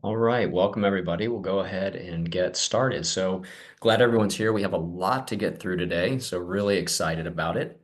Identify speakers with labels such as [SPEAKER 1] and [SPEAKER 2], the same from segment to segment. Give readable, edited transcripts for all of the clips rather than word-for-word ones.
[SPEAKER 1] All right, welcome everybody. We'll go ahead and get started. So glad everyone's here. We have a lot to get through today, so really excited about it.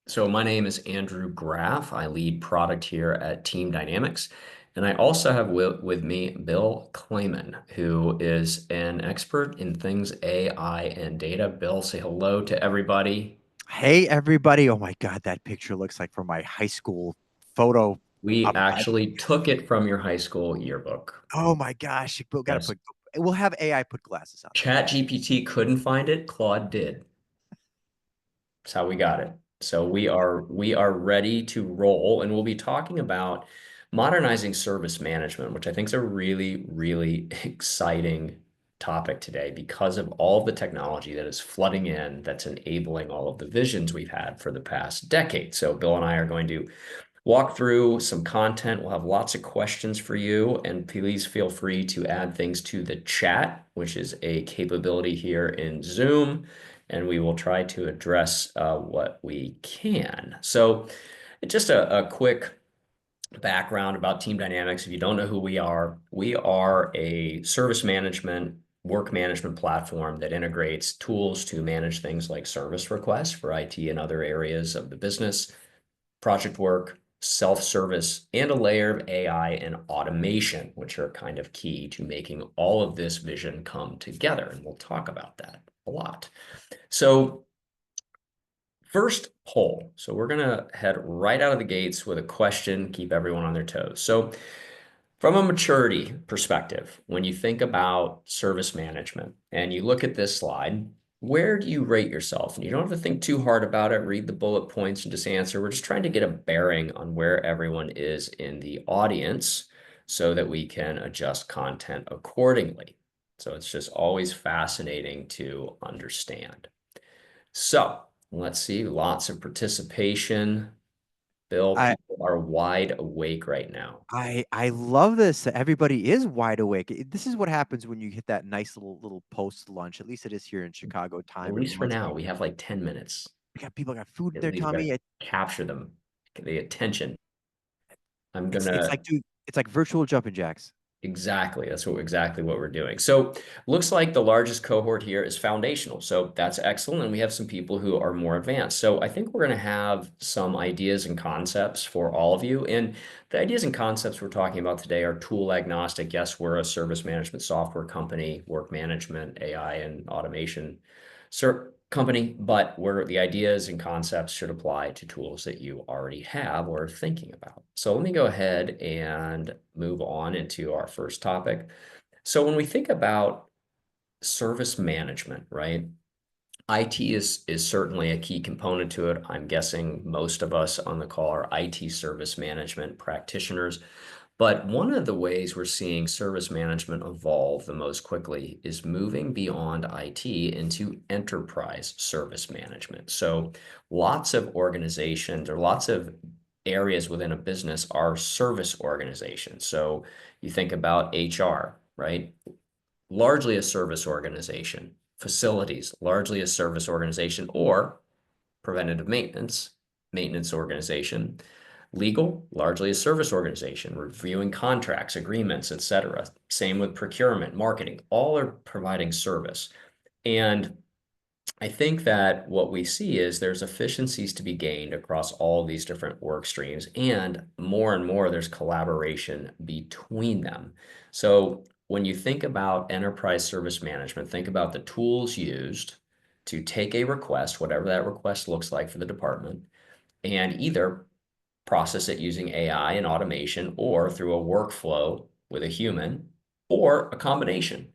[SPEAKER 1] So my name is Andrew Graff. I lead product here at Team Dynamics. And I also have with me Bill Kleyman, who is an expert in things AI and data. Bill, say hello to everybody.
[SPEAKER 2] Hey, everybody. Oh my God, that picture looks like from my high school photo.
[SPEAKER 1] We
[SPEAKER 2] Op-
[SPEAKER 1] actually took it from your high school yearbook.
[SPEAKER 2] Oh my gosh, you gotta
[SPEAKER 1] Yes.
[SPEAKER 2] put. We'll have AI put glasses on there.
[SPEAKER 1] ChatGPT couldn't find it, Claude did. That's how we got it. So we are ready to roll, and we'll be talking about modernizing service management, which I think is a really, really exciting topic today because of all of the technology that is flooding in that's enabling all of the visions we've had for the past decade. So Bill and I are going to walk through some content. We'll have lots of questions for you, and please feel free to add things to the chat, which is a capability here in Zoom, and we will try to address what we can. So just a quick background about Team Dynamics. If you don't know who we are a service management, work management platform that integrates tools to manage things like service requests for IT and other areas of the business, project work, self-service, and a layer of AI and automation, which are kind of key to making all of this vision come together. And we'll talk about that a lot. So first poll. So we're going to head right out of the gates with a question, keep everyone on their toes. So from a maturity perspective, when you think about service management and you look at this slide, where do you rate yourself? And you don't have to think too hard about it, read the bullet points and just answer. We're just trying to get a bearing on where everyone is in the audience so that we can adjust content accordingly. So it's just always fascinating to understand. So let's see, lots of participation. Bill,
[SPEAKER 2] I
[SPEAKER 1] people are wide awake right now.
[SPEAKER 2] I love this. Everybody is wide awake. This is what happens when you hit that nice little post lunch. At least it is here in Chicago
[SPEAKER 1] At
[SPEAKER 2] time and
[SPEAKER 1] least for now,
[SPEAKER 2] lunchtime.
[SPEAKER 1] we have like 10 minutes.
[SPEAKER 2] We got people got food in
[SPEAKER 1] At
[SPEAKER 2] their
[SPEAKER 1] least we got
[SPEAKER 2] tummy.
[SPEAKER 1] to capture them, the attention. I'm
[SPEAKER 2] It's
[SPEAKER 1] gonna
[SPEAKER 2] like dude, it's like virtual jumping jacks.
[SPEAKER 1] exactly. That's exactly what we're doing. So looks like the largest cohort here is foundational. So that's excellent. And we have some people who are more advanced. So I think we're going to have some ideas and concepts for all of you. And the ideas and concepts we're talking about today are tool agnostic. Yes, we're a service management software company, work management, AI, and automation company, but where the ideas and concepts should apply to tools that you already have or are thinking about. So let me go ahead and move on into our first topic. So when we think about service management, right? IT is certainly a key component to it. I'm guessing most of us on the call are IT service management practitioners. But one of the ways we're seeing service management evolve the most quickly is moving beyond IT into enterprise service management. So lots of organizations or lots of areas within a business are service organizations. So you think about HR, right? Largely a service organization. Facilities, largely a service organization, or preventative maintenance organization. Legal, largely a service organization, reviewing contracts, agreements, etc. Same with procurement, marketing, all are providing service. And I think that what we see is there's efficiencies to be gained across all these different work streams, and more there's collaboration between them. So when you think about enterprise service management, think about the tools used to take a request, whatever that request looks like for the department, and either process it using AI and automation or through a workflow with a human or a combination.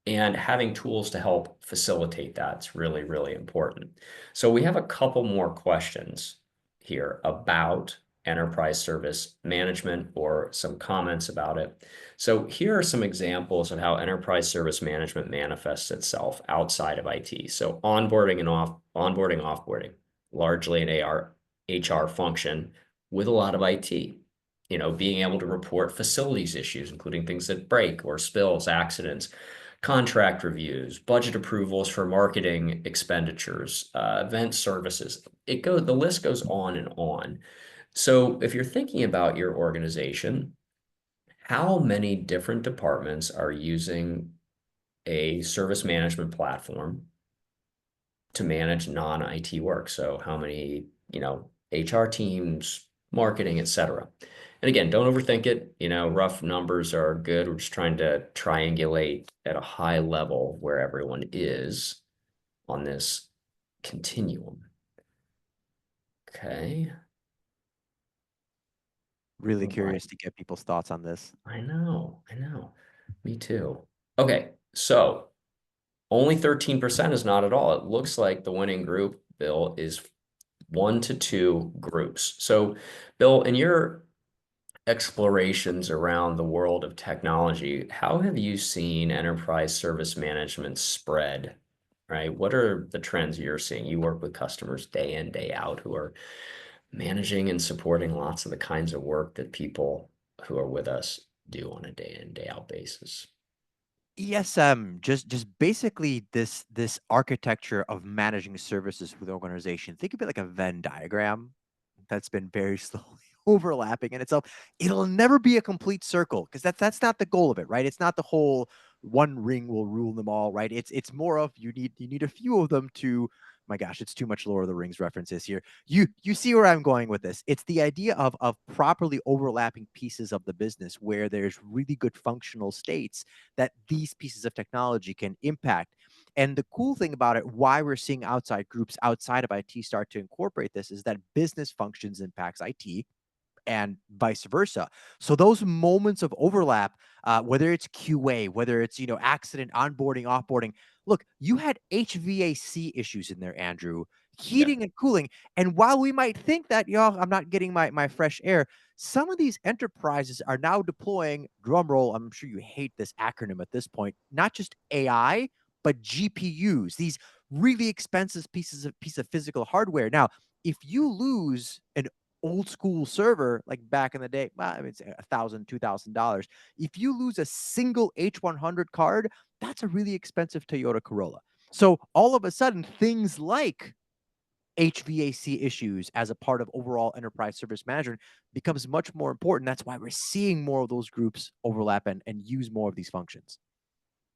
[SPEAKER 1] And having tools to help facilitate that's really, really important. So we have a couple more questions here about enterprise service management or some comments about it. So here are some examples of how enterprise service management manifests itself outside of IT. So onboarding, offboarding, largely an HR function with a lot of IT. You know, being able to report facilities issues, including things that break or spills, accidents, contract reviews, budget approvals for marketing expenditures, event services. The list goes on and on. So if you're thinking about your organization, how many different departments are using a service management platform to manage non-IT work. So how many, HR teams, marketing, etc. And again, don't overthink it. Rough numbers are good. We're just trying to triangulate at a high level where everyone is on this continuum. Okay.
[SPEAKER 2] Really
[SPEAKER 1] All right.
[SPEAKER 2] curious to get people's thoughts on this.
[SPEAKER 1] I know. I know. Me too. Okay. So only 13% is not at all. It looks like the winning group, Bill, is 1 to 2 groups. So, Bill, in your explorations around the world of technology, how have you seen enterprise service management spread, right? What are the trends you're seeing? You work with customers day in, day out who are managing and supporting lots of the kinds of work that people who are with us do on a day in, day out basis.
[SPEAKER 2] ESM, just basically this architecture of managing services with organization. Think of it like a Venn diagram that's been very slowly overlapping in itself. It'll never be a complete circle because that's not the goal of it, right? It's not the whole one ring will rule them all, right? It's more of you need a few of them to, my gosh, it's too much Lord of the Rings references here. You see where I'm going with this. It's the idea of properly overlapping pieces of the business where there's really good functional states that these pieces of technology can impact. And the cool thing about it, why we're seeing outside groups outside of IT start to incorporate this, is that business functions impacts IT and vice versa. So those moments of overlap, whether it's QA, whether it's accident onboarding, offboarding. Look, you had HVAC issues in there, Andrew,
[SPEAKER 1] Yeah.
[SPEAKER 2] heating and cooling. And while we might think that I'm not getting my fresh air, some of these enterprises are now deploying. Drum roll. I'm sure you hate this acronym at this point. Not just AI, but GPUs. These really expensive piece of physical hardware. Now, if you lose an old school server like back in the day, well, I mean, it's $1,000, $2,000. If you lose a single H100 card, that's a really expensive Toyota Corolla. So all of a sudden, things like HVAC issues as a part of overall enterprise service management becomes much more important. That's why we're seeing more of those groups overlap and use more of these functions.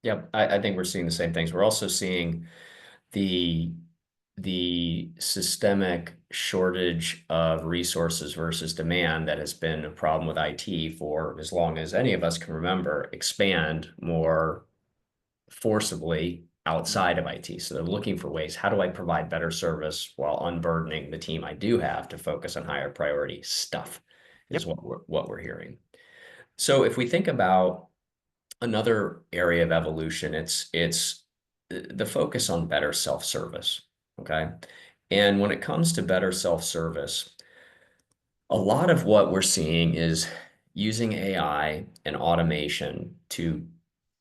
[SPEAKER 1] Yeah, I think we're seeing the same things. We're also seeing the systemic shortage of resources versus demand that has been a problem with IT for as long as any of us can remember expand more forcibly
[SPEAKER 2] Mhm.
[SPEAKER 1] outside of IT. So they're looking for ways, how do I provide better service while unburdening the team I do have to focus on higher priority stuff
[SPEAKER 2] Yep.
[SPEAKER 1] is what we're hearing. So if we think about another area of evolution, it's the focus on better self-service. Okay. And when it comes to better self-service, a lot of what we're seeing is using AI and automation to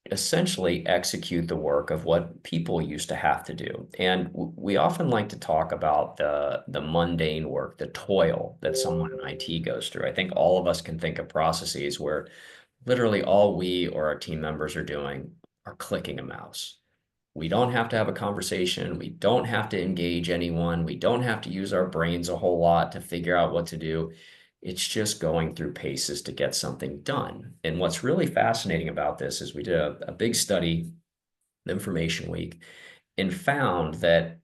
[SPEAKER 1] essentially execute the work of what people used to have to do. And we often like to talk about the mundane work, the toil that someone in IT goes through. I think all of us can think of processes where literally all we or our team members are doing are clicking a mouse. We don't have to have a conversation. We don't have to engage anyone. We don't have to use our brains a whole lot to figure out what to do. It's just going through paces to get something done. And what's really fascinating about this is we did a big study, Information Week, and found that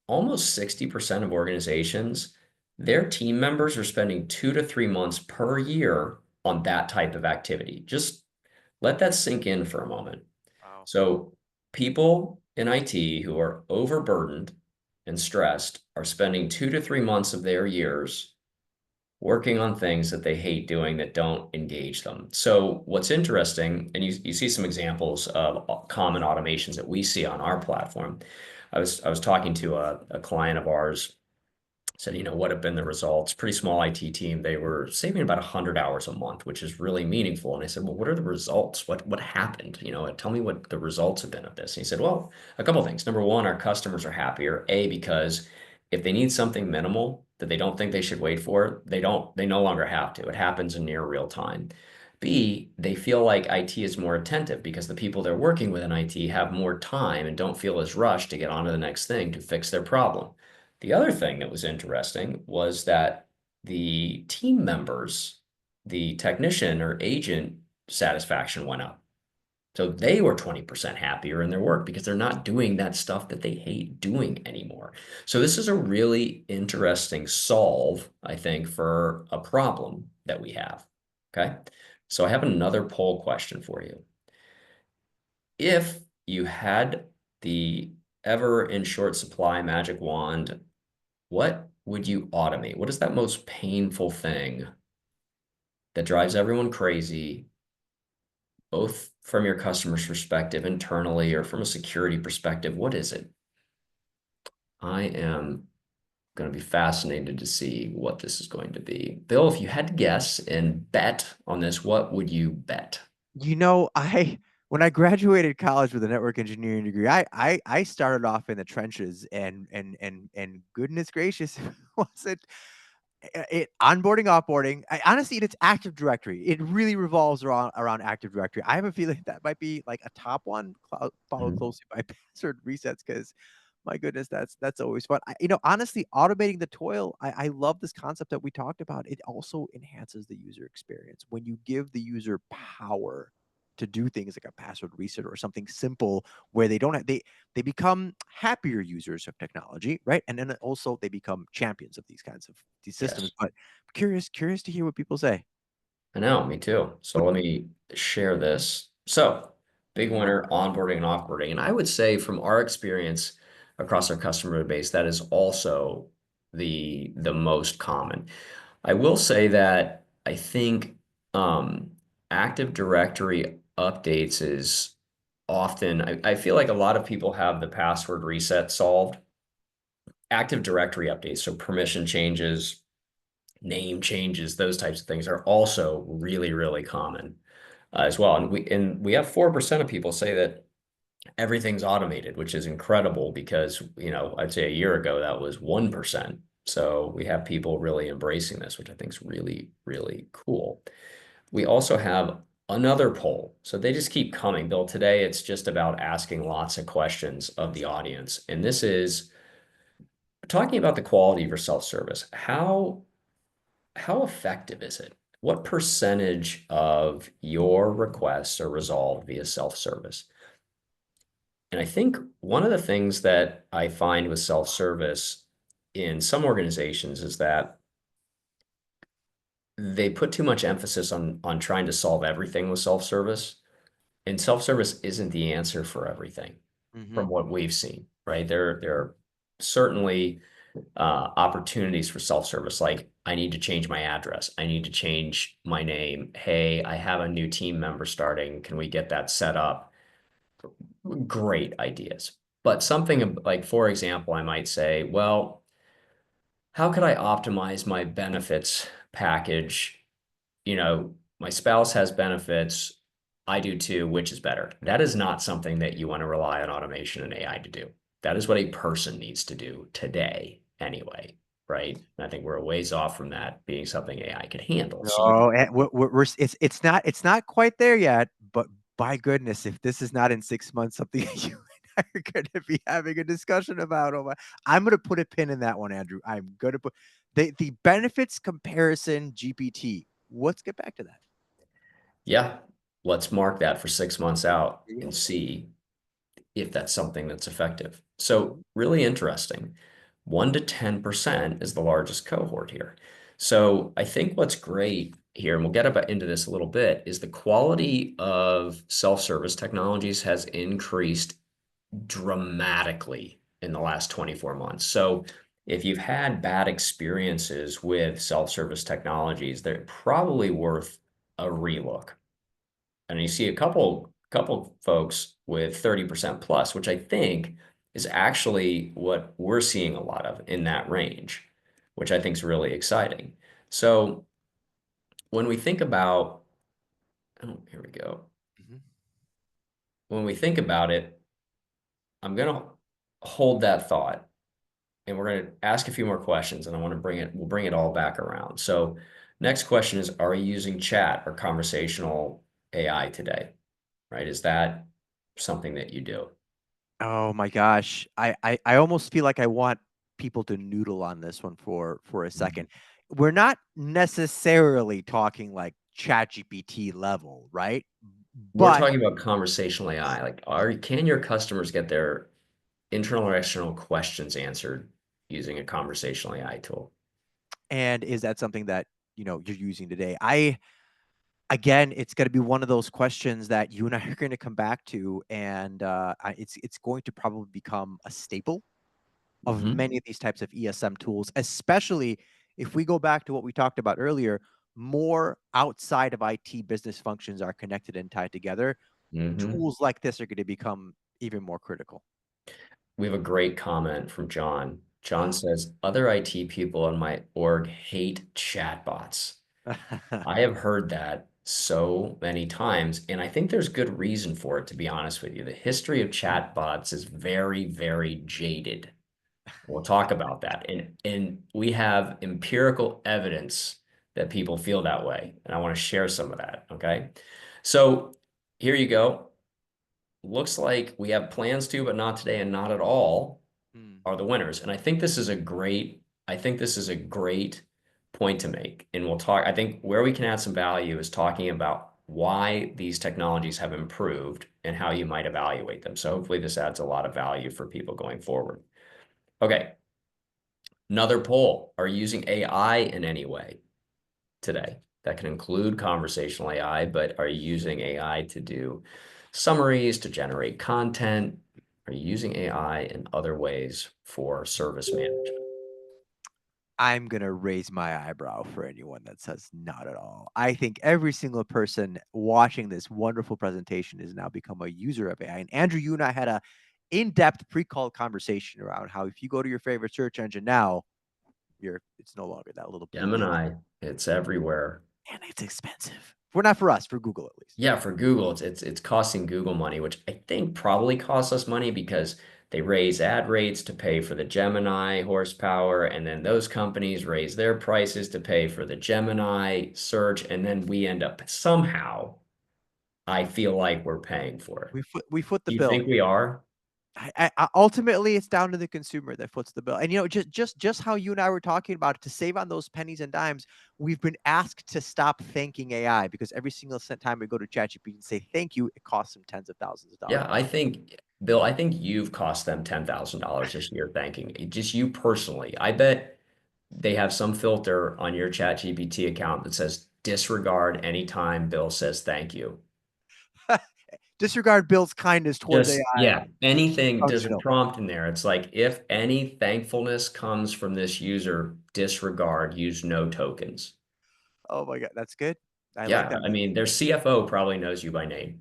[SPEAKER 1] almost 60% of organizations, their team members are spending 2 to 3 months per year on that type of activity. Just let that sink in for a moment.
[SPEAKER 2] Wow.
[SPEAKER 1] So people in IT who are overburdened and stressed are spending 2 to 3 months of their years working on things that they hate doing that don't engage them. So what's interesting, and you see some examples of common automations that we see on our platform. I was talking to a client of ours said, what have been the results? Pretty small IT team. They were saving about 100 hours a month, which is really meaningful. And I said, well, what are the results? What happened? Tell me what the results have been of this. And he said, well, a couple of things. Number one, our customers are happier. A, because if they need something minimal that they don't think they should wait for, they no longer have to. It happens in near real time. B, they feel like IT is more attentive because the people they're working with in IT have more time and don't feel as rushed to get on to the next thing to fix their problem. The other thing that was interesting was that the team members, the technician or agent satisfaction went up. So they were 20% happier in their work because they're not doing that stuff that they hate doing anymore. So this is a really interesting solve, I think, for a problem that we have. Okay. So I have another poll question for you. If you had the ever in short supply magic wand, what would you automate? What is that most painful thing that drives everyone crazy, both from your customer's perspective internally or from a security perspective? What is it? I am going to be fascinated to see what this is going to be. Bill, if you had to guess and bet on this, what would you bet?
[SPEAKER 2] You know, I when I graduated college with a network engineering degree, I started off in the trenches and goodness gracious, was it onboarding, offboarding. I honestly, it's Active Directory. It really revolves around Active Directory. I have a feeling that might be like a top one, followed
[SPEAKER 1] Mhm.
[SPEAKER 2] closely by password resets because my goodness, that's always fun. Honestly, automating the toil, I love this concept that we talked about. It also enhances the user experience when you give the user power to do things like a password reset or something simple where they don't have they become happier users of technology, right? And then also they become champions of these kinds of these systems.
[SPEAKER 1] Yes.
[SPEAKER 2] But curious to hear what people say.
[SPEAKER 1] I know, me too. So
[SPEAKER 2] What?
[SPEAKER 1] let me share this. So, big
[SPEAKER 2] Mhm.
[SPEAKER 1] winner, onboarding and offboarding. And I would say from our experience across our customer base, that is also the most common. I will say that I think Active Directory updates is often, I feel like a lot of people have the password reset solved. Active Directory updates, so permission changes, name changes, those types of things are also really, really common as well. And we have 4% of people say that everything's automated, which is incredible because, I'd say a year ago that was 1%. So we have people really embracing this, which I think is really, really cool. We also have another poll. So they just keep coming. Bill, today it's just about asking lots of questions of the audience. And this is talking about the quality of your self-service. How effective is it? What percentage of your requests are resolved via self-service? And I think one of the things that I find with self-service in some organizations is that they put too much emphasis on trying to solve everything with self-service. And self-service isn't the answer for everything from
[SPEAKER 2] Mhm.
[SPEAKER 1] what we've seen, right? There are certainly opportunities for self-service, like I need to change my address. I need to change my name. Hey, I have a new team member starting. Can we get that set up? Great ideas. But something like, for example, I might say, well, how could I optimize my benefits package? My spouse has benefits. I do too. Which is better? That is not something that you want to rely on automation and AI to do. That is what a person needs to do today anyway, right? And I think we're a ways off from that being something AI could handle. So you,
[SPEAKER 2] No, and we're it's not quite there yet, but by goodness, if this is not in 6 months, something you and I are gonna be having a discussion about. Oh my, I'm gonna put a pin in that one, Andrew. I'm gonna put the benefits comparison GPT. Let's get back to that.
[SPEAKER 1] yeah, let's mark that for 6 months out
[SPEAKER 2] There you
[SPEAKER 1] and
[SPEAKER 2] go.
[SPEAKER 1] see if that's something that's effective. So
[SPEAKER 2] Mhm.
[SPEAKER 1] really interesting. 1 to 10% is the largest cohort here. So I think what's great here, and we'll get up into this a little bit, is the quality of self-service technologies has increased dramatically in the last 24 months. So if you've had bad experiences with self-service technologies, they're probably worth a relook. And you see a couple folks with 30% plus, which I think is actually what we're seeing a lot of in that range, which I think is really exciting. So when we think about, oh, here we go.
[SPEAKER 2] Mhm.
[SPEAKER 1] When we think about it, I'm gonna hold that thought and we're gonna ask a few more questions and we'll bring it all back around. So next question is, are you using chat or conversational AI today? Right? Is that something that you do?
[SPEAKER 2] Oh my gosh. I almost feel like I want people to noodle on this one for a second. We're not necessarily talking like ChatGPT level, right?
[SPEAKER 1] We're
[SPEAKER 2] But
[SPEAKER 1] talking about conversational AI. Like, can your customers get their internal or external questions answered using a conversational AI tool?
[SPEAKER 2] and is that something that, you're using today? I Again, it's going to be one of those questions that you and I are going to come back to, and it's going to probably become a staple of
[SPEAKER 1] Hmm.
[SPEAKER 2] many of these types of ESM tools, especially if we go back to what we talked about earlier. More outside of IT business functions are connected and tied together.
[SPEAKER 1] Hmm.
[SPEAKER 2] Tools like this are going to become even more critical.
[SPEAKER 1] We have a great comment from John. John says, other IT people in my org hate chatbots. I have heard that so many times, and I think there's good reason for it, to be honest with you. The history of chatbots is very, very jaded. We'll talk about that. And we have empirical evidence that people feel that way. And I want to share some of that. Okay. So here you go. Looks like we have plans to, but not today and not at all
[SPEAKER 2] Hmm.
[SPEAKER 1] are the winners. And I think this is a great point to make. And we'll talk, I think where we can add some value is talking about why these technologies have improved and how you might evaluate them. So hopefully this adds a lot of value for people going forward. Okay. Another poll, are you using AI in any way today? That can include conversational AI, but are you using AI to do summaries, to generate content? Are you using AI in other ways for service management?
[SPEAKER 2] I'm going to raise my eyebrow for anyone that says not at all. I think every single person watching this wonderful presentation has now become a user of AI. And Andrew, you and I had a in-depth pre-call conversation around how if you go to your favorite search engine now, it's no longer that little blue link,
[SPEAKER 1] Gemini, it's everywhere.
[SPEAKER 2] and it's expensive. Well, not for us, for Google at least.
[SPEAKER 1] Yeah, for Google, it's costing Google money, which I think probably costs us money because they raise ad rates to pay for the Gemini horsepower, and then those companies raise their prices to pay for the Gemini search, and then we end up somehow, I feel like we're paying for it.
[SPEAKER 2] We foot the
[SPEAKER 1] Do you
[SPEAKER 2] bill.
[SPEAKER 1] think we are?
[SPEAKER 2] Ultimately, it's down to the consumer that foots the bill. And just how you and I were talking about, to save on those pennies and dimes, we've been asked to stop thanking AI because every single time we go to ChatGPT and say thank you, it costs them tens of thousands of
[SPEAKER 1] Yeah,
[SPEAKER 2] dollars.
[SPEAKER 1] I think, Bill, I think you've cost them $10,000 this year thanking me. Just you personally. I bet they have some filter on your ChatGPT account that says disregard anytime Bill says thank you.
[SPEAKER 2] Disregard Bill's kindness towards
[SPEAKER 1] Just,
[SPEAKER 2] AI.
[SPEAKER 1] yeah, anything, there's a
[SPEAKER 2] Functional.
[SPEAKER 1] prompt in there. It's like, if any thankfulness comes from this user, disregard, use no tokens.
[SPEAKER 2] Oh my God, that's good. I like
[SPEAKER 1] Yeah,
[SPEAKER 2] that.
[SPEAKER 1] I mean, their CFO probably knows you by name.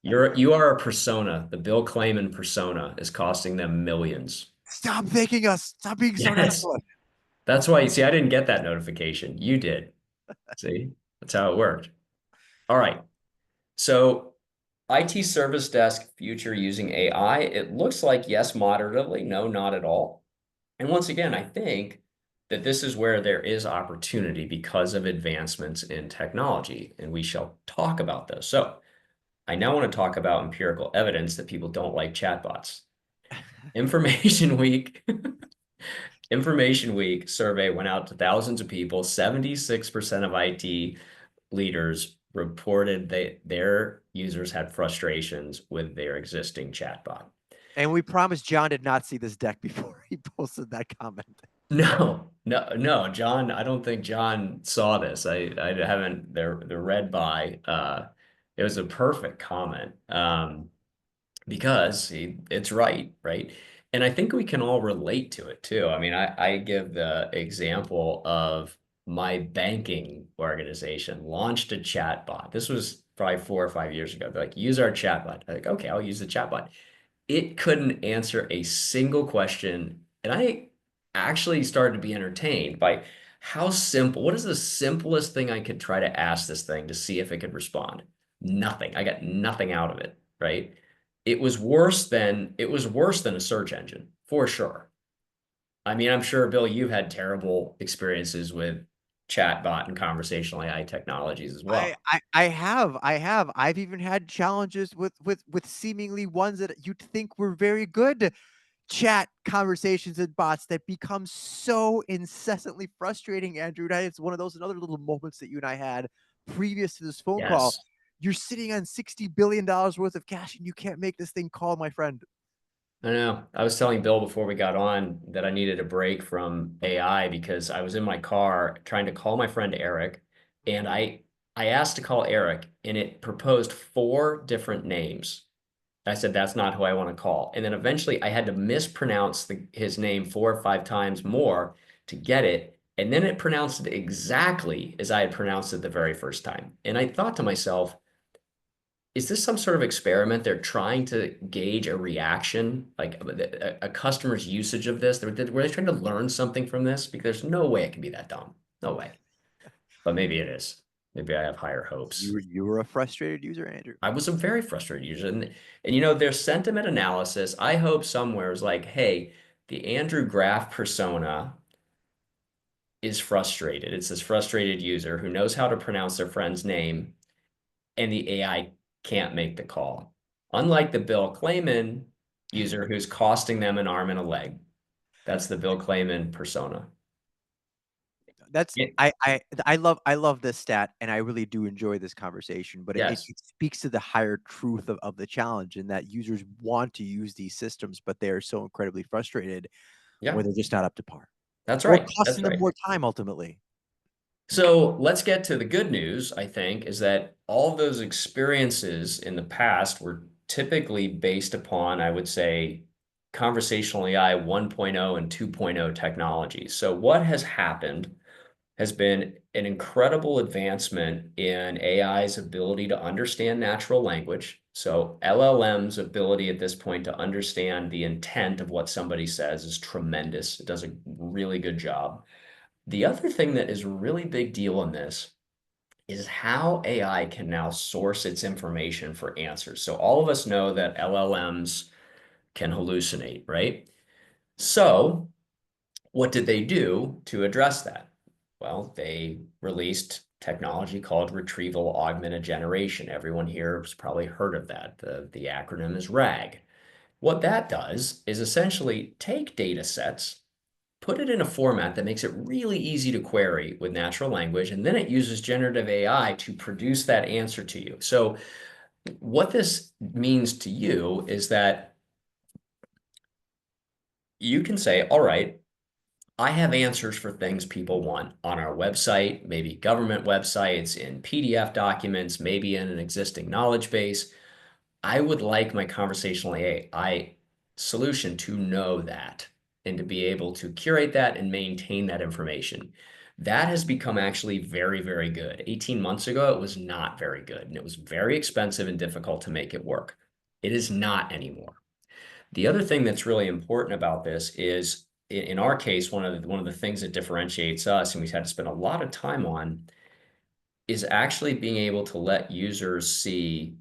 [SPEAKER 1] You are a persona. The Bill Kleyman persona is costing them millions.
[SPEAKER 2] Stop thanking us. Stop being so nice
[SPEAKER 1] Yes.
[SPEAKER 2] to us.
[SPEAKER 1] That's why, see, I didn't get that notification. You did. See, that's how it worked. All right. So, IT service desk future using AI. It looks like yes, moderately. No, not at all. And once again, I think that this is where there is opportunity because of advancements in technology, and we shall talk about those. So, I now want to talk about empirical evidence that people don't like chatbots. Information Week Information Week survey went out to thousands of people. 76% of IT leaders reported their users had frustrations with their existing chatbot.
[SPEAKER 2] And we promised John did not see this deck before he posted that comment.
[SPEAKER 1] No, no, no, John, I don't think John saw this. I haven't, they're read by, it was a perfect comment. Because it's right, right? And I think we can all relate to it too. I mean, I give the example of my banking organization launched a chatbot. This was probably 4 or 5 years ago. They're like, use our chatbot. I'm like, okay, I'll use the chatbot. It couldn't answer a single question. And I actually started to be entertained by how simple, what is the simplest thing I could try to ask this thing to see if it could respond? Nothing. I got nothing out of it, right? It was worse than a search engine, for sure. I mean, I'm sure, Bill, you've had terrible experiences with chatbot and conversational AI technologies as
[SPEAKER 2] I,
[SPEAKER 1] well.
[SPEAKER 2] I I have. I've even had challenges with seemingly ones that you'd think were very good chat conversations and bots that become so incessantly frustrating, Andrew. And it's one of those another little moments that you and I had previous to this phone call,
[SPEAKER 1] Yes.
[SPEAKER 2] you're sitting on $60 billion worth of cash and you can't make this thing call, my friend.
[SPEAKER 1] I know. I was telling Bill before we got on that I needed a break from AI because I was in my car trying to call my friend Eric, and I asked to call Eric, and it proposed four different names. I said, that's not who I want to call. And then eventually I had to mispronounce his name 4 or 5 times more to get it. And then it pronounced it exactly as I had pronounced it the very first time. And I thought to myself, is this some sort of experiment? They're trying to gauge a reaction, like a customer's usage of this. Were they trying to learn something from this? Because there's no way it can be that dumb. No way. But maybe it is. Maybe I have higher hopes.
[SPEAKER 2] You were a frustrated user, Andrew.
[SPEAKER 1] I was a very frustrated user. And you know, their sentiment analysis, I hope somewhere is like, hey, the Andrew Graph persona is frustrated. It's this frustrated user who knows how to pronounce their friend's name, and the AI can't make the call. Unlike the Bill Kleyman user who's costing them an arm and a leg. That's the Bill Kleyman persona.
[SPEAKER 2] That's
[SPEAKER 1] Yeah.
[SPEAKER 2] I love this stat, and I really do enjoy this conversation, but it
[SPEAKER 1] Yes.
[SPEAKER 2] it speaks to the higher truth of the challenge in that users want to use these systems, but they are so incredibly frustrated
[SPEAKER 1] Yeah.
[SPEAKER 2] where they're just not up to par,
[SPEAKER 1] That's
[SPEAKER 2] or
[SPEAKER 1] right. That's
[SPEAKER 2] costing them
[SPEAKER 1] right.
[SPEAKER 2] more time ultimately.
[SPEAKER 1] So let's get to the good news, I think, is that all of those experiences in the past were typically based upon, I would say, conversational AI 1.0 and 2.0 technologies. So what has happened has been an incredible advancement in AI's ability to understand natural language. So LLM's ability at this point to understand the intent of what somebody says is tremendous. It does a really good job. The other thing that is a really big deal in this is how AI can now source its information for answers. So all of us know that LLMs can hallucinate, right? So what did they do to address that? Well, they released technology called retrieval augmented generation. Everyone here has probably heard of that. The acronym is RAG. What that does is essentially take data sets, put it in a format that makes it really easy to query with natural language, and then it uses generative AI to produce that answer to you. So what this means to you is that you can say, all right, I have answers for things people want on our website, maybe government websites, in PDF documents, maybe in an existing knowledge base. I would like my conversational AI solution to know that and to be able to curate that and maintain that information. That has become actually very, very good. 18 months ago, it was not very good, and it was very expensive and difficult to make it work. It is not anymore. The other thing that's really important about this is, in our case, one of the things that differentiates us, and we've had to spend a lot of time on, is actually being able to let users see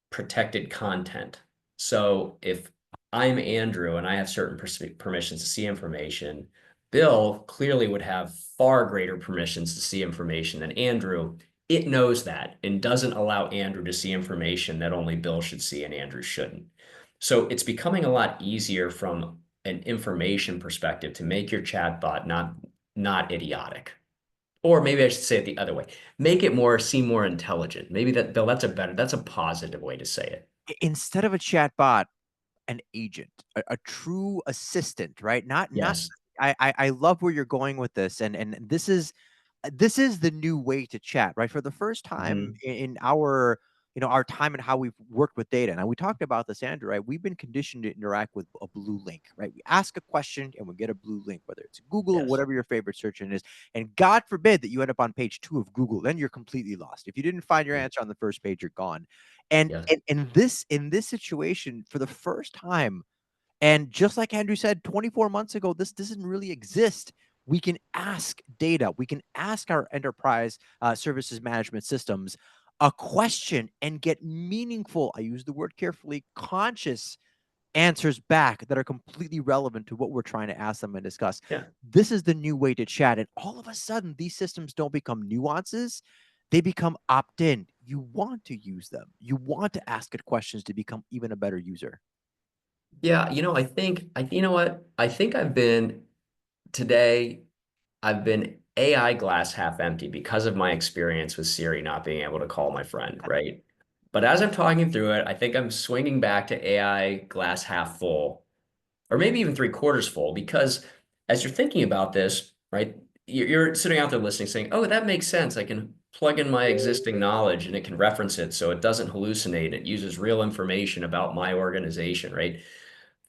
[SPEAKER 1] protected content. So if I'm Andrew and I have certain permissions to see information, Bill clearly would have far greater permissions to see information than Andrew. It knows that and doesn't allow Andrew to see information that only Bill should see and Andrew shouldn't. So it's becoming a lot easier from an information perspective to make your chatbot not idiotic. Or maybe I should say it the other way. Make it more seem more intelligent. Maybe that, Bill, that's a positive way to say it.
[SPEAKER 2] Instead of a chat bot, an agent, a true assistant, right? Not
[SPEAKER 1] Yes.
[SPEAKER 2] I love where you're going with this, and this is the new way to chat, right? For the first time
[SPEAKER 1] Hmm.
[SPEAKER 2] in our our time and how we've worked with data. Now we talked about this, Andrew, right? We've been conditioned to interact with a blue link, right? We ask a question and we get a blue link, whether it's Google or
[SPEAKER 1] Yes.
[SPEAKER 2] whatever your favorite search engine is. And God forbid that you end up on page 2 of Google, then you're completely lost. If you didn't find your
[SPEAKER 1] Mm.
[SPEAKER 2] answer on the first page, you're gone. And
[SPEAKER 1] Yes.
[SPEAKER 2] in this situation, for the first time, and just like Andrew said 24 months ago, this doesn't really exist. We can ask data, we can ask our enterprise services management systems a question and get meaningful, I use the word carefully, conscious answers back that are completely relevant to what we're trying to ask them and discuss.
[SPEAKER 1] Yeah.
[SPEAKER 2] This is the new way to chat. And all of a sudden, these systems don't become nuances, they become opt in. You want to use them, you want to ask it questions to become even a better user.
[SPEAKER 1] Yeah. You know what? I think today I've been AI glass half empty because of my experience with Siri not being able to call my friend, right? But as I'm talking through it, I think I'm swinging back to AI glass half full, or maybe even three-quarters full, because as you're thinking about this, right, you're sitting out there listening, saying, "Oh, that makes sense. I can plug in my existing knowledge and it can reference it so it doesn't hallucinate. It uses real information about my organization," right?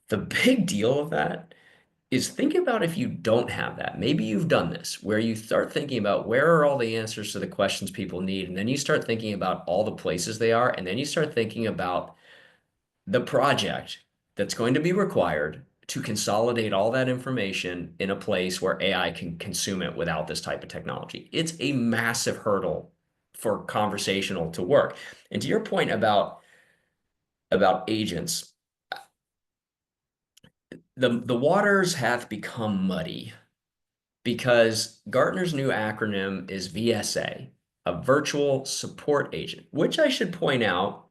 [SPEAKER 1] The big deal of that is think about if you don't have that. Maybe you've done this, where you start thinking about where are all the answers to the questions people need, and then you start thinking about all the places they are, and then you start thinking about the project that's going to be required to consolidate all that information in a place where AI can consume it without this type of technology. It's a massive hurdle for conversational to work. And to your point about agents, the waters have become muddy because Gartner's new acronym is VSA, a virtual support agent, which I should point out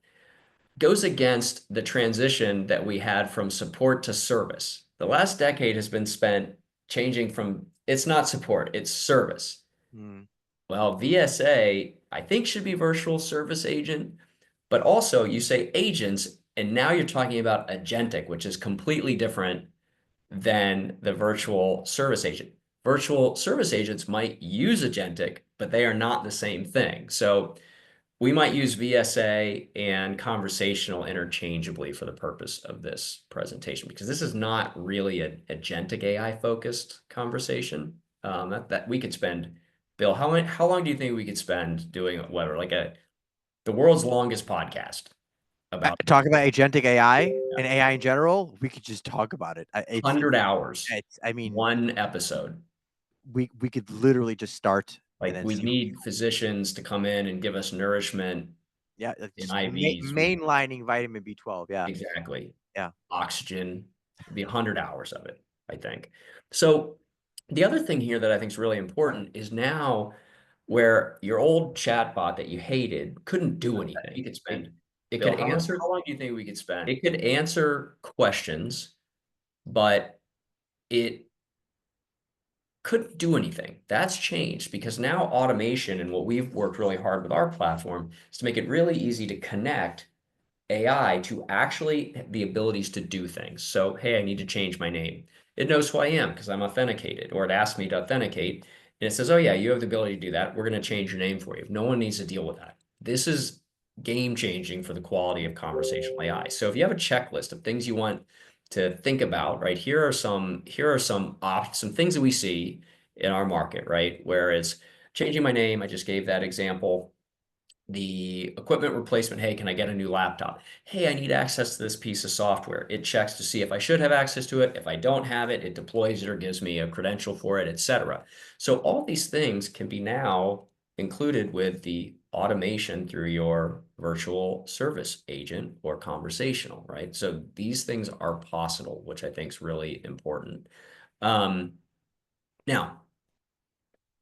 [SPEAKER 1] goes against the transition that we had from support to service. The last decade has been spent changing from it's not support, it's service.
[SPEAKER 2] Mm.
[SPEAKER 1] Well, VSA, I think, should be virtual service agent, but also you say agents, and now you're talking about agentic, which is completely different than the virtual service agent. Virtual service agents might use agentic, but they are not the same thing. So we might use VSA and conversational interchangeably for the purpose of this presentation, because this is not really a agentic AI focused conversation. That we could spend, Bill, how long do you think we could spend doing whatever, like the world's longest podcast about
[SPEAKER 2] Talk about agentic AI
[SPEAKER 1] yeah,
[SPEAKER 2] and AI in general. We could just talk about it.
[SPEAKER 1] $100
[SPEAKER 2] It's. I mean,
[SPEAKER 1] one episode.
[SPEAKER 2] we could literally just start and
[SPEAKER 1] Like
[SPEAKER 2] then
[SPEAKER 1] we
[SPEAKER 2] see where we
[SPEAKER 1] need
[SPEAKER 2] go.
[SPEAKER 1] physicians to come in and give us nourishment
[SPEAKER 2] Yeah,
[SPEAKER 1] in
[SPEAKER 2] just
[SPEAKER 1] IVs.
[SPEAKER 2] mainlining vitamin B12. Yeah,
[SPEAKER 1] Exactly.
[SPEAKER 2] yeah.
[SPEAKER 1] Oxygen. It'd be 100 hours of it, I think. So the other thing here that I think is really important is now where your old chatbot that you hated couldn't do anything.
[SPEAKER 2] You could spend.
[SPEAKER 1] It
[SPEAKER 2] Bill,
[SPEAKER 1] could answer
[SPEAKER 2] how long do you think we could spend?
[SPEAKER 1] it could answer questions, but it couldn't do anything. That's changed because now automation and what we've worked really hard with our platform is to make it really easy to connect AI to actually the abilities to do things. So, hey, I need to change my name. It knows who I am because I'm authenticated, or it asks me to authenticate. And it says, oh, yeah, you have the ability to do that. We're going to change your name for you. No one needs to deal with that. This is game changing for the quality of conversational AI. So, if you have a checklist of things you want to think about, right, here are some things that we see in our market, right, where it's changing my name. I just gave that example. The equipment replacement, hey, can I get a new laptop? Hey, I need access to this piece of software. It checks to see if I should have access to it. If I don't have it, it deploys it or gives me a credential for it, etc. So all these things can be now included with the automation through your virtual service agent or conversational, right? So these things are possible, which I think is really important. Um, Now,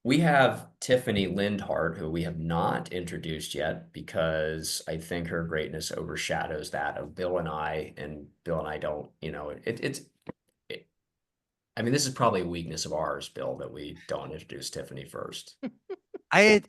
[SPEAKER 1] we have Tiffany Lindhart, who we have not introduced yet because I think her greatness overshadows that of Bill and I, and Bill and I don't, it, I mean, this is probably a weakness of ours, Bill, that we don't introduce Tiffany first.
[SPEAKER 2] I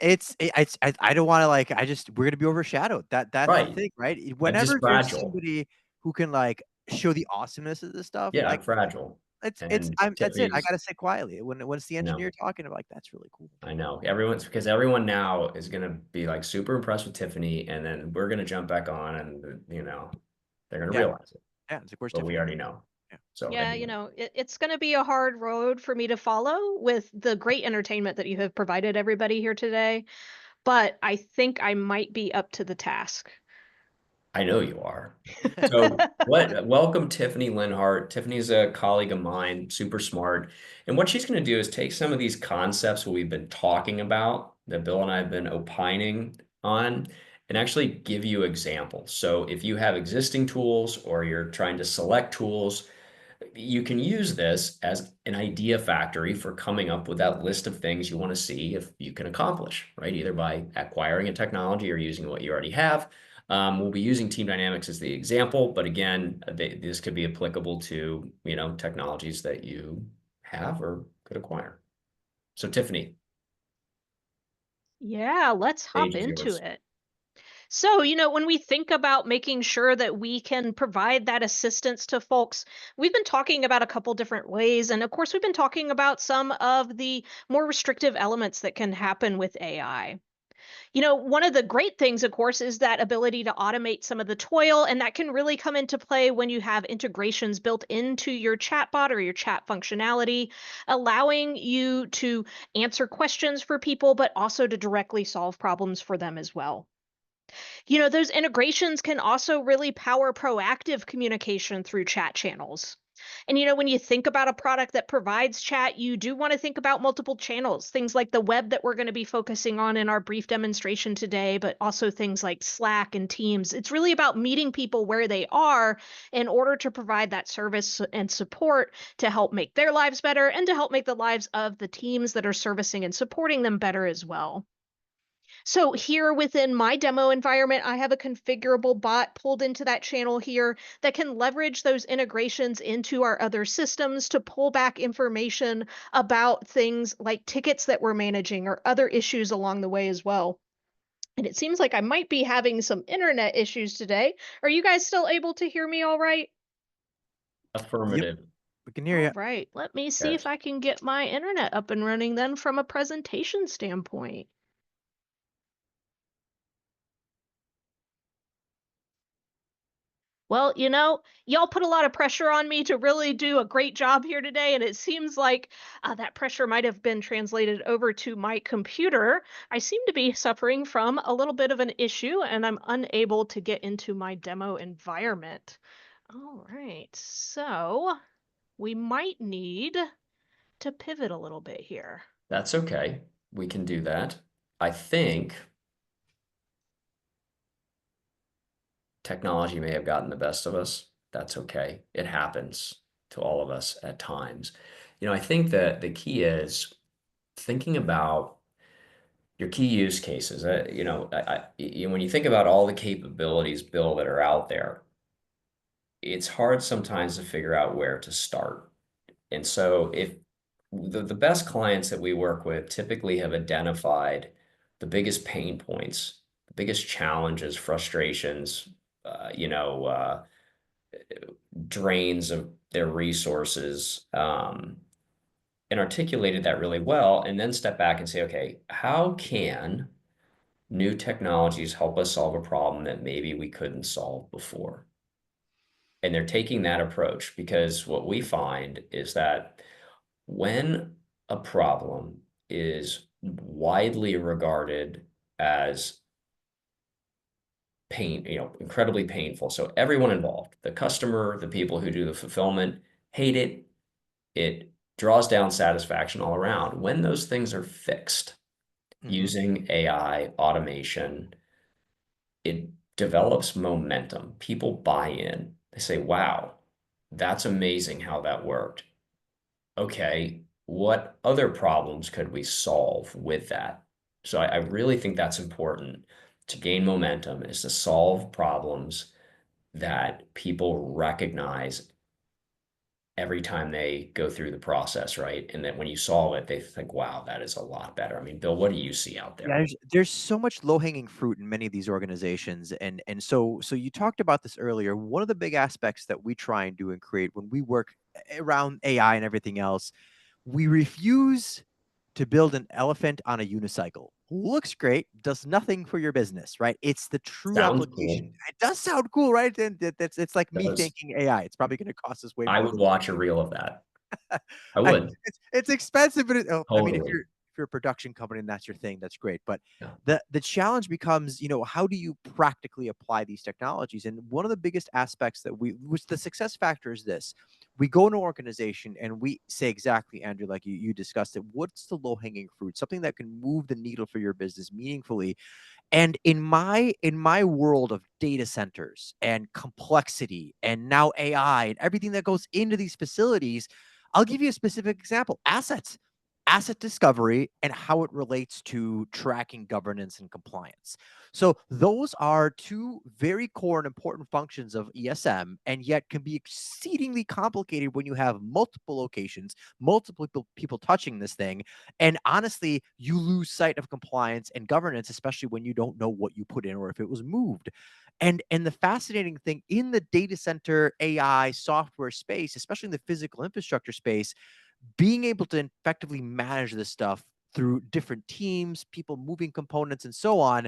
[SPEAKER 2] don't want to like. We're gonna be overshadowed. That's the
[SPEAKER 1] Right.
[SPEAKER 2] thing, right?
[SPEAKER 1] I'm just
[SPEAKER 2] Whenever there's
[SPEAKER 1] fragile.
[SPEAKER 2] somebody who can like show the awesomeness of this stuff,
[SPEAKER 1] Yeah, I'm
[SPEAKER 2] like
[SPEAKER 1] fragile.
[SPEAKER 2] it's
[SPEAKER 1] And
[SPEAKER 2] I'm that's it. I
[SPEAKER 1] Tiffany's,
[SPEAKER 2] gotta sit quietly. When it's the
[SPEAKER 1] you
[SPEAKER 2] engineer
[SPEAKER 1] know,
[SPEAKER 2] talking, I'm like, that's really cool.
[SPEAKER 1] I know because everyone now is going to be like super impressed with Tiffany, and then we're going to jump back on and, they're going to
[SPEAKER 2] Yeah,
[SPEAKER 1] realize it,
[SPEAKER 2] yeah. It's like, where's
[SPEAKER 1] but we
[SPEAKER 2] Tiffany?
[SPEAKER 1] already know.
[SPEAKER 2] Yeah.
[SPEAKER 1] So
[SPEAKER 3] Yeah,
[SPEAKER 1] anyway.
[SPEAKER 3] it's going to be a hard road for me to follow with the great entertainment that you have provided everybody here today, but I think I might be up to the task.
[SPEAKER 1] I know you are. So welcome Tiffany Linhart. Tiffany's a colleague of mine, super smart. And what she's going to do is take some of these concepts that we've been talking about, that Bill and I have been opining on, and actually give you examples. So if you have existing tools or you're trying to select tools, you can use this as an idea factory for coming up with that list of things you want to see if you can accomplish, right? Either by acquiring a technology or using what you already have. We'll be using Team Dynamics as the example, but again, this could be applicable to, technologies that you have or could acquire. So Tiffany.
[SPEAKER 3] Yeah, let's
[SPEAKER 1] Stage
[SPEAKER 3] hop
[SPEAKER 1] is
[SPEAKER 3] into
[SPEAKER 1] yours.
[SPEAKER 3] it. So, when we think about making sure that we can provide that assistance to folks, we've been talking about a couple different ways. And of course, we've been talking about some of the more restrictive elements that can happen with AI. One of the great things, of course, is that ability to automate some of the toil. And that can really come into play when you have integrations built into your chatbot or your chat functionality, allowing you to answer questions for people, but also to directly solve problems for them as well. Those integrations can also really power proactive communication through chat channels. And when you think about a product that provides chat, you do want to think about multiple channels, things like the web that we're going to be focusing on in our brief demonstration today, but also things like Slack and Teams. It's really about meeting people where they are in order to provide that service and support to help make their lives better and to help make the lives of the teams that are servicing and supporting them better as well. So here within my demo environment, I have a configurable bot pulled into that channel here that can leverage those integrations into our other systems to pull back information about things like tickets that we're managing or other issues along the way as well. And it seems like I might be having some internet issues today. Are you guys still able to hear me all right?
[SPEAKER 2] Yep,
[SPEAKER 1] Affirmative.
[SPEAKER 2] we can hear
[SPEAKER 3] All
[SPEAKER 2] you.
[SPEAKER 3] right, let me see if
[SPEAKER 1] Yes.
[SPEAKER 3] I can get my internet up and running then from a presentation standpoint. Well, y'all put a lot of pressure on me to really do a great job here today, and it seems like that pressure might have been translated over to my computer. I seem to be suffering from a little bit of an issue, and I'm unable to get into my demo environment. All right, so we might need to pivot a little bit here.
[SPEAKER 1] That's okay. We can do that. I think technology may have gotten the best of us. That's okay. It happens to all of us at times. I think that the key is thinking about your key use cases. When you think about all the capabilities, Bill, that are out there, it's hard sometimes to figure out where to start. And so if the best clients that we work with typically have identified the biggest pain points, the biggest challenges, frustrations, uh, you know, uh, drains of their resources, and articulated that really well, and then step back and say, okay, how can new technologies help us solve a problem that maybe we couldn't solve before? And they're taking that approach because what we find is that when a problem is widely regarded as incredibly painful. So everyone involved, the customer, the people who do the fulfillment, hate it. It draws down satisfaction all around. When those things are fixed
[SPEAKER 2] Hmm.
[SPEAKER 1] using AI automation, it develops momentum. People buy in. They say, wow, that's amazing how that worked. Okay, what other problems could we solve with that? So I really think that's important to gain momentum is to solve problems that people recognize every time they go through the process, right? And that when you solve it, they think, wow, that is a lot better. I mean, Bill, what do you see out
[SPEAKER 2] Yeah,
[SPEAKER 1] there?
[SPEAKER 2] there's so much low-hanging fruit in many of these organizations, and so you talked about this earlier. One of the big aspects that we try and do and create when we work around AI and everything else, we refuse to build an elephant on a unicycle. Looks great, does nothing for your business, right? It's the true
[SPEAKER 1] Sounds
[SPEAKER 2] application.
[SPEAKER 1] cool.
[SPEAKER 2] It does sound cool, right? And that's it's like me
[SPEAKER 1] Does
[SPEAKER 2] thinking AI. It's probably going to cost us way
[SPEAKER 1] I
[SPEAKER 2] more
[SPEAKER 1] would
[SPEAKER 2] than
[SPEAKER 1] watch a reel of that. I
[SPEAKER 2] I
[SPEAKER 1] would
[SPEAKER 2] it's expensive, but I mean,
[SPEAKER 1] totally.
[SPEAKER 2] if you're a production company and that's your thing, that's great. But
[SPEAKER 1] Yeah.
[SPEAKER 2] the challenge becomes, how do you practically apply these technologies? And one of the biggest aspects that which the success factor is this: we go into an organization and we say exactly, Andrew, like you discussed it. What's the low hanging fruit? Something that can move the needle for your business meaningfully. And in my world of data centers and complexity and now AI and everything that goes into these facilities, I'll give you a specific example: assets. asset discovery, and how it relates to tracking governance and compliance. So those are two very core and important functions of ESM, and yet can be exceedingly complicated when you have multiple locations, multiple people touching this thing. And honestly, you lose sight of compliance and governance, especially when you don't know what you put in or if it was moved. And the fascinating thing in the data center AI software space, especially in the physical infrastructure space, being able to effectively manage this stuff through different teams, people moving components, and so on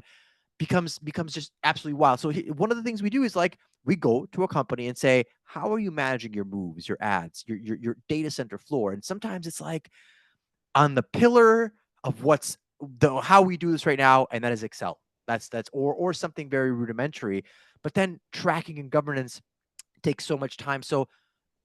[SPEAKER 2] becomes just absolutely wild. So one of the things we do is like we go to a company and say, how are you managing your moves, your ads, your data center floor? And sometimes it's like on the pillar of what's the how we do this right now, and that is Excel. That's or something very rudimentary. But then tracking and governance takes so much time. So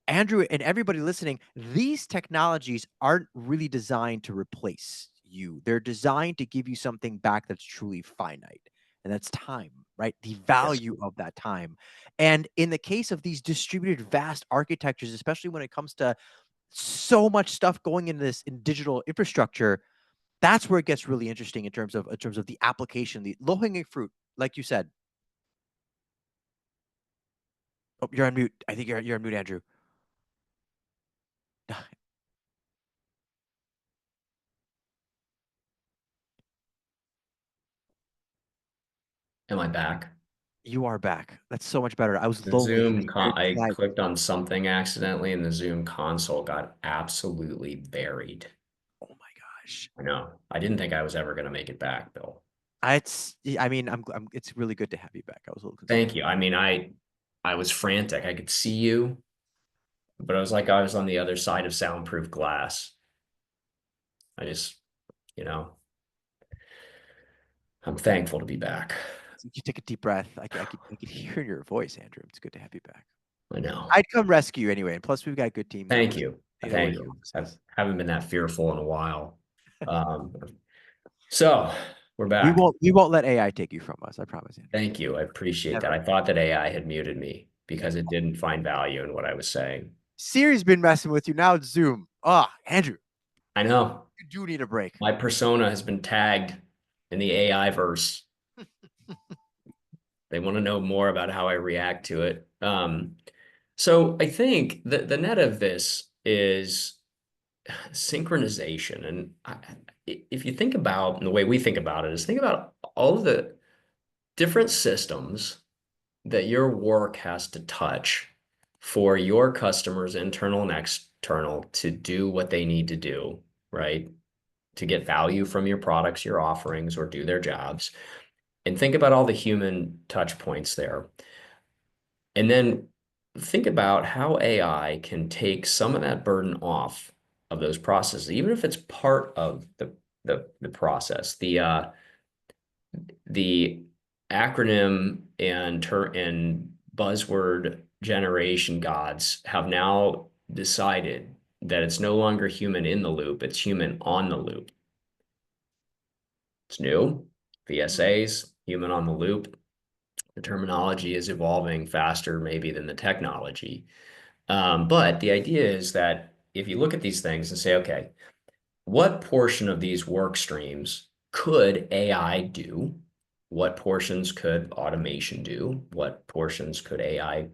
[SPEAKER 2] Andrew and everybody listening, these technologies aren't really designed to replace you. They're designed to give you something back that's truly finite, and that's time, right? The
[SPEAKER 1] Yes.
[SPEAKER 2] value of that time. And in the case of these distributed vast architectures, especially when it comes to so much stuff going into this in digital infrastructure, that's where it gets really interesting in terms of the application, the low-hanging fruit, like you said. Oh, you're on mute. I think you're on mute, Andrew.
[SPEAKER 1] Am I back?
[SPEAKER 2] You are back. That's so much better. I was
[SPEAKER 1] The
[SPEAKER 2] lonely because
[SPEAKER 1] I
[SPEAKER 2] I
[SPEAKER 1] clicked on something accidentally and the Zoom console got absolutely buried.
[SPEAKER 2] oh my gosh.
[SPEAKER 1] I know. I didn't think I was ever going to make it back, Bill.
[SPEAKER 2] I mean, it's really good to have you back. I was a little concerned.
[SPEAKER 1] Thank you. I mean, I was frantic. I could see you, but I was like I was on the other side of soundproof glass. I just, you know, I'm thankful to be back.
[SPEAKER 2] You take a deep breath. I could hear in your voice, Andrew. It's good to have you back.
[SPEAKER 1] I know.
[SPEAKER 2] I'd come rescue you anyway. And plus, we've got good team
[SPEAKER 1] Thank
[SPEAKER 2] members.
[SPEAKER 1] you.
[SPEAKER 2] They know where
[SPEAKER 1] Thank
[SPEAKER 2] your
[SPEAKER 1] you.
[SPEAKER 2] office
[SPEAKER 1] I
[SPEAKER 2] is.
[SPEAKER 1] haven't been that fearful in a while. Um, so we're
[SPEAKER 2] We
[SPEAKER 1] back.
[SPEAKER 2] won't let AI take you from us. I promise, Andrew.
[SPEAKER 1] Thank you. I appreciate that.
[SPEAKER 2] Never.
[SPEAKER 1] I thought that AI had muted me because
[SPEAKER 2] Never.
[SPEAKER 1] it didn't find value in what I was saying.
[SPEAKER 2] Siri's been messing with you. Now it's Zoom. Ah, Andrew,
[SPEAKER 1] I know
[SPEAKER 2] you do need a break.
[SPEAKER 1] my persona has been tagged in the AI verse. They want to know more about how I react to it. So I think the net of this is synchronization. And if you think about, and the way we think about it is think about all of the different systems that your work has to touch for your customers, internal and external, to do what they need to do, right? To get value from your products, your offerings, or do their jobs. And think about all the human touch points there. And then think about how AI can take some of that burden off of those processes, even if it's part of the process. The acronym and buzzword generation gods have now decided that it's no longer human in the loop, it's human on the loop. It's new. VSAs, human on the loop. The terminology is evolving faster maybe than the technology. But the idea is that if you look at these things and say, okay, what portion of these work streams could AI do? What portions could automation do? What portions could AI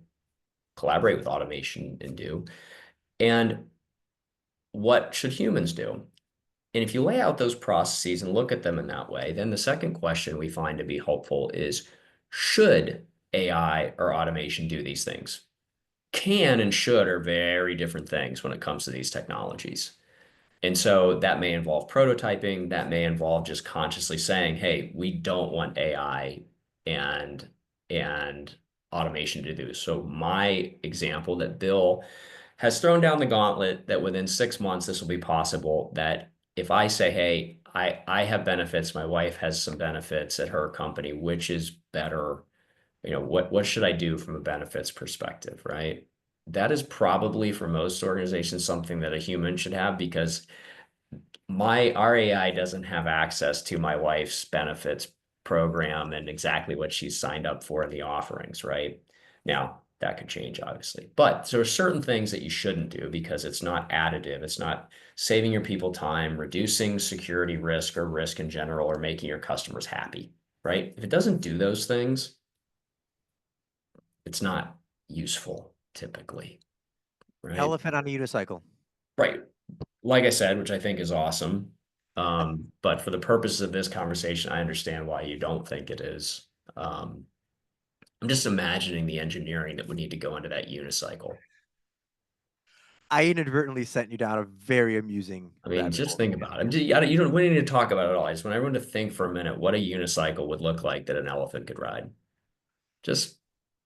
[SPEAKER 1] collaborate with automation and do? And what should humans do? And if you lay out those processes and look at them in that way, then the second question we find to be helpful is, should AI or automation do these things? Can and should are very different things when it comes to these technologies. And so that may involve prototyping, that may involve just consciously saying, hey, we don't want AI and and automation to do. So my example that Bill has thrown down the gauntlet that within 6 months this will be possible, that if I say, hey, I have benefits, my wife has some benefits at her company, which is better, what should I do from a benefits perspective, right? That is probably for most organizations something that a human should have, because our AI doesn't have access to my wife's benefits program and exactly what she's signed up for in the offerings, right? Now, that could change, obviously. But there are certain things that you shouldn't do because it's not additive. It's not saving your people time, reducing security risk or risk in general, or making your customers happy, right? If it doesn't do those things, it's not useful typically, right?
[SPEAKER 2] Elephant on a unicycle.
[SPEAKER 1] Right. Like I said, which I think is awesome. But for the purposes of this conversation, I understand why you don't think it is. Um, I'm just imagining the engineering that would need to go into that unicycle.
[SPEAKER 2] I inadvertently sent you down a very amusing
[SPEAKER 1] I mean,
[SPEAKER 2] rabbit
[SPEAKER 1] just
[SPEAKER 2] hole.
[SPEAKER 1] think about it. You don't, we don't need to talk about it all. I just want everyone to think for a minute what a unicycle would look like that an elephant could ride. Just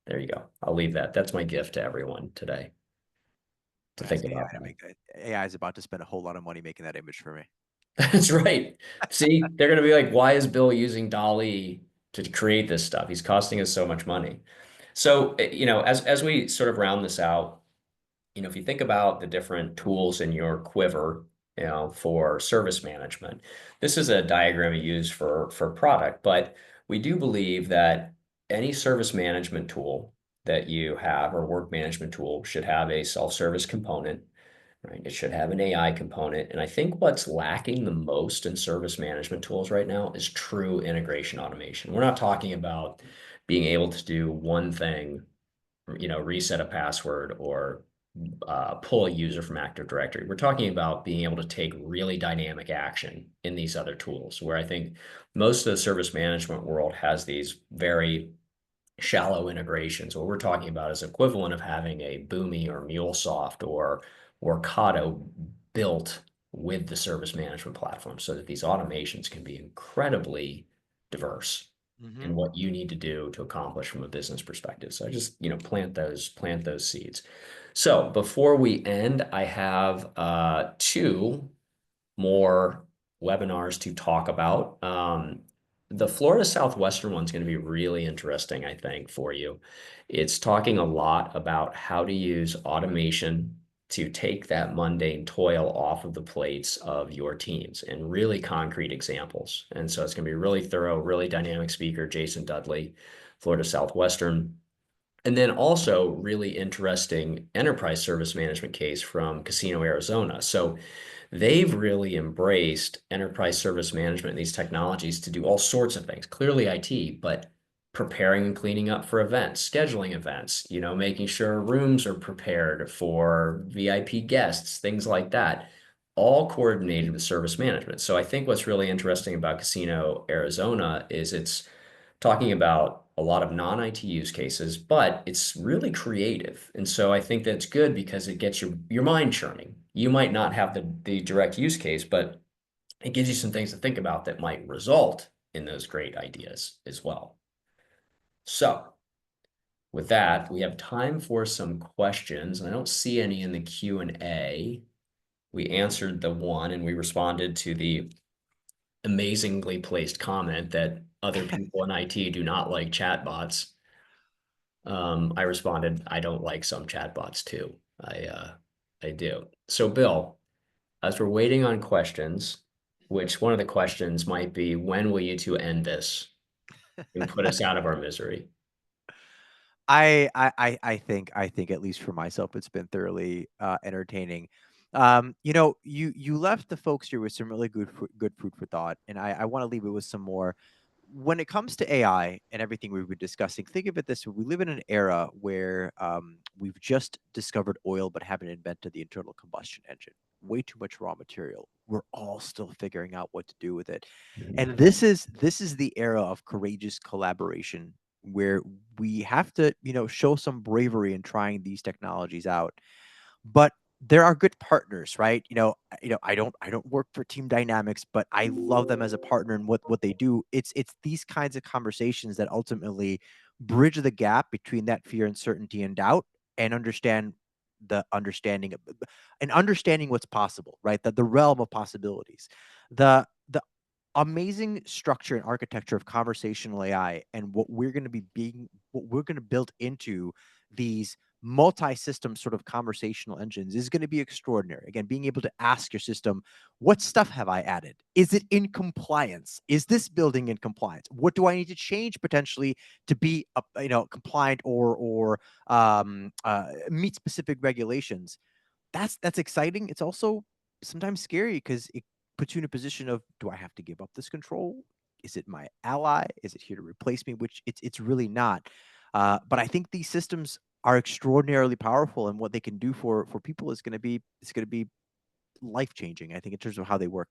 [SPEAKER 1] there you go. I'll leave that. That's my gift to everyone today to think
[SPEAKER 2] Ask AI
[SPEAKER 1] about
[SPEAKER 2] to
[SPEAKER 1] that.
[SPEAKER 2] make that. AI is about to spend a whole lot of money making that image for me.
[SPEAKER 1] That's right. See, they're going to be like, why is Bill using Dolly to create this stuff? He's costing us so much money. So, as we sort of round this out, if you think about the different tools in your quiver, for service management, this is a diagram you use for product, but we do believe that any service management tool that you have or work management tool should have a self-service component, right? It should have an AI component. And I think what's lacking the most in service management tools right now is true integration automation. We're not talking about being able to do one thing, reset a password or pull a user from Active Directory. We're talking about being able to take really dynamic action in these other tools, where I think most of the service management world has these very shallow integrations. What we're talking about is equivalent of having a Boomi or MuleSoft or Kado built with the service management platform so that these automations can be incredibly diverse in
[SPEAKER 2] Mm-hmm.
[SPEAKER 1] what you need to do to accomplish from a business perspective. So I just, plant those seeds. So before we end, I have two more webinars to talk about. The Florida Southwestern one's going to be really interesting, I think, for you. It's talking a lot about how to use automation to take that mundane toil off of the plates of your teams and really concrete examples. And so it's going to be really thorough, really dynamic speaker, Jason Dudley, Florida Southwestern. And then also really interesting enterprise service management case from Casino, Arizona. So they've really embraced enterprise service management and these technologies to do all sorts of things, clearly IT, but preparing and cleaning up for events, scheduling events, making sure rooms are prepared for VIP guests, things like that, all coordinated with service management. So I think what's really interesting about Casino, Arizona is it's talking about a lot of non-IT use cases, but it's really creative. And so I think that's good because it gets your mind churning. You might not have the direct use case, but it gives you some things to think about that might result in those great ideas as well. So with that, we have time for some questions. And I don't see any in the Q&A. We answered the one and we responded to the amazingly placed comment that other people in IT do not like chatbots. I responded, I don't like some chatbots too. I do. So Bill, as we're waiting on questions, which one of the questions might be, when will you two end this and put us out of our misery?
[SPEAKER 2] I think at least for myself, it's been thoroughly entertaining. You left the folks here with some really good food for thought, and I want to leave it with some more. When it comes to AI and everything we've been discussing, think of it this way: we live in an era where we've just discovered oil, but haven't invented the internal combustion engine. Way too much raw material. We're all still figuring out what to do with it, and this is the era of courageous collaboration where we have to, show some bravery in trying these technologies out. But there are good partners, right? I don't work for Team Dynamics, but I love them as a partner and what they do. It's these kinds of conversations that ultimately bridge the gap between that fear, uncertainty, and doubt, and understanding what's possible, right? The realm of possibilities. The amazing structure and architecture of conversational AI and what we're going to build into these multi-system sort of conversational engines is going to be extraordinary. Again, being able to ask your system, what stuff have I added? Is it in compliance? Is this building in compliance? What do I need to change potentially to be, compliant or meet specific regulations? That's exciting. It's also sometimes scary because it puts you in a position of, do I have to give up this control? Is it my ally? Is it here to replace me? Which it's really not. But I think these systems are extraordinarily powerful, and what they can do for people is going to be life changing. I think in terms of how they work.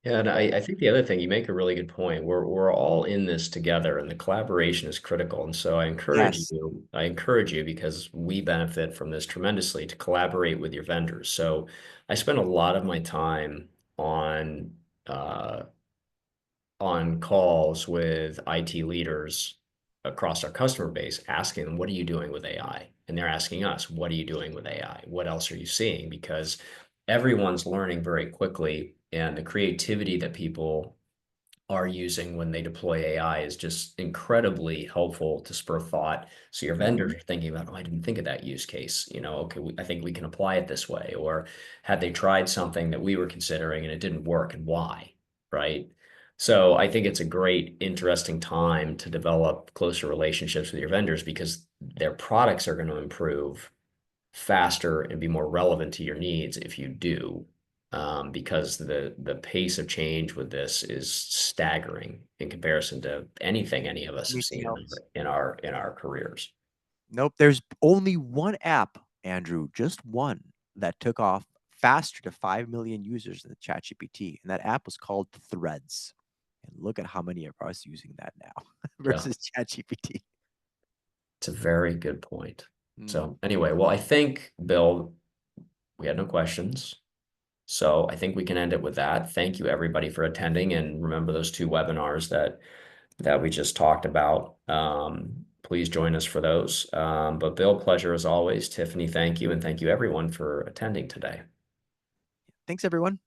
[SPEAKER 1] Yeah, and I think the other thing, you make a really good point. We're all in this together, and the collaboration is critical. And so
[SPEAKER 2] Yes.
[SPEAKER 1] I encourage you because we benefit from this tremendously to collaborate with your vendors. So I spend a lot of my time on uh, on calls with IT leaders across our customer base, asking them, what are you doing with AI? And they're asking us, what are you doing with AI? What else are you seeing? Because everyone's learning very quickly, and the creativity that people are using when they deploy AI is just incredibly helpful to spur thought. So your
[SPEAKER 2] Mhm.
[SPEAKER 1] vendors are thinking about, oh, I didn't think of that use case. Okay, I think we can apply it this way. Or had they tried something that we were considering and it didn't work, and why, right? So I think it's a great, interesting time to develop closer relationships with your vendors because their products are going to improve faster and be more relevant to your needs if you do, because the pace of change with this is staggering in comparison to anything any of us have
[SPEAKER 2] Anything
[SPEAKER 1] seen
[SPEAKER 2] else?
[SPEAKER 1] in our careers.
[SPEAKER 2] Nope. There's only one app, Andrew, just one that took off faster to 5 million users than ChatGPT, and that app was called Threads. And look at how many of us using that now
[SPEAKER 1] Yeah,
[SPEAKER 2] versus ChatGPT.
[SPEAKER 1] it's a very good point.
[SPEAKER 2] Mhm.
[SPEAKER 1] So anyway, well, I think, Bill, we had no questions. So I think we can end it with that. Thank you everybody for attending, and remember those two webinars that we just talked about. Please join us for those. But Bill, pleasure as always. Tiffany, thank you. And thank you everyone for attending today.
[SPEAKER 2] Thanks, everyone.